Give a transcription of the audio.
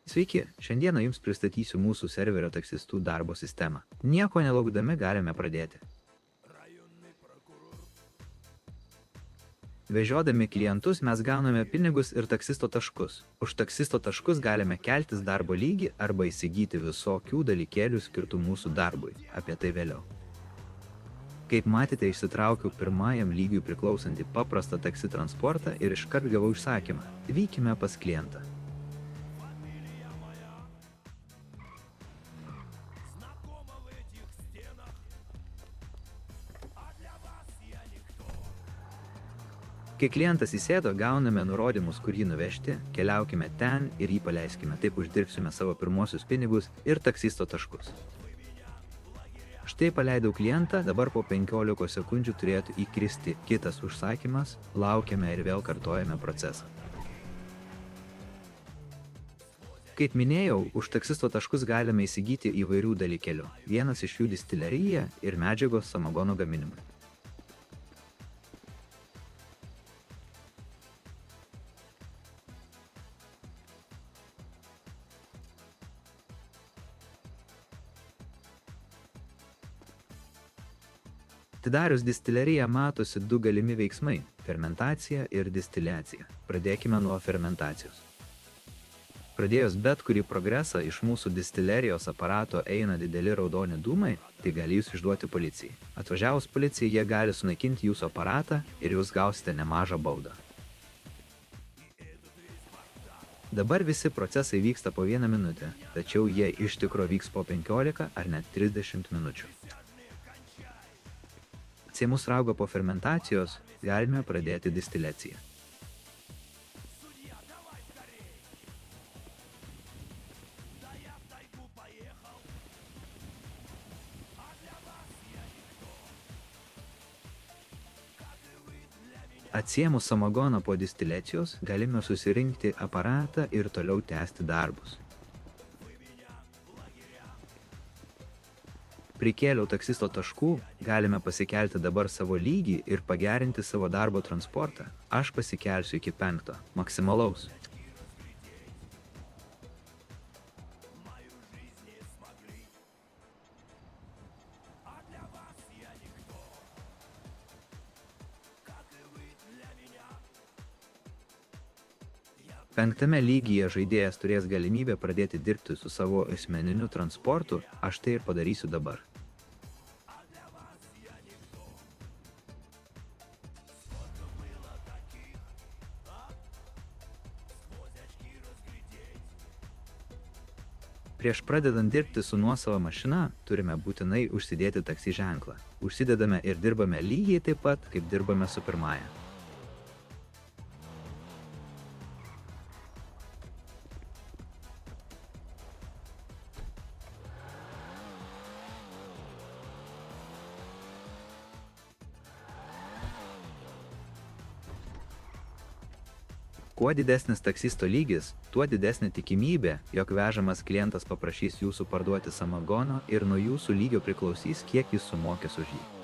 Sveiki, šiandieną jums pristatysiu mūsų serverio taksistų darbo sistemą. Nieko nelaukdami galime pradėti. Vežiodami klientus mes gauname pinigus ir taksisto taškus. Už taksisto taškus galime keltis darbo lygį arba įsigyti visokių dalykėlių skirtų mūsų darbui. Apie tai vėliau. Kaip matėte, išsitraukiau pirmajam lygiui priklausantį paprastą taksi transportą ir iškart gavau užsakymą. Vykime pas klientą. Kai klientas įsėdo, gauname nurodymus, kur jį nuvežti, keliaukime ten ir jį paleiskime, taip uždirbsime savo pirmosius pinigus ir taksisto taškus. Štai paleidau klientą, dabar po 15 sekundžių turėtų įkristi kitas užsakymas, laukiame ir vėl kartojame procesą. Kaip minėjau, už taksisto taškus galime įsigyti įvairių dalykėlių. Vienas iš jų distilerija ir medžiagos samagono gaminimui. Atidarius distileriją matosi du galimi veiksmai – fermentacija ir distiliacija. Pradėkime nuo fermentacijos. Pradėjus bet kurį progresą iš mūsų distilerijos aparato eina dideli raudoni dūmai, tai gali jūs išduoti policijai. Atvažiavus policijai, jie gali sunaikinti jūsų aparatą ir jūs gausite nemažą baudą. Dabar visi procesai vyksta po 1 minutę, tačiau jie iš tikro vyks po 15 ar net 30 minučių. Atsiėmus raugą po fermentacijos, galime pradėti distiliaciją. Atsiėmus samagoną po distiliacijos, galime susirinkti aparatą ir toliau tęsti darbus. Prikėliau taksisto taškų, galime pasikelti dabar savo lygį ir pagerinti savo darbo transportą. Aš pasikelsiu iki 5, maksimalaus. Penktame lygyje žaidėjas turės galimybę pradėti dirbti su savo asmeniniu transportu, aš tai ir padarysiu dabar. Prieš pradedant dirbti su nuosava mašina, turime būtinai užsidėti taksi ženklą. Užsidedame ir dirbame lygiai taip pat, kaip dirbame su pirmąja. Kuo didesnis taksisto lygis, tuo didesnė tikimybė, jog vežamas klientas paprašys jūsų parduoti samagono ir nuo jūsų lygio priklausys, kiek jis sumokės už jį.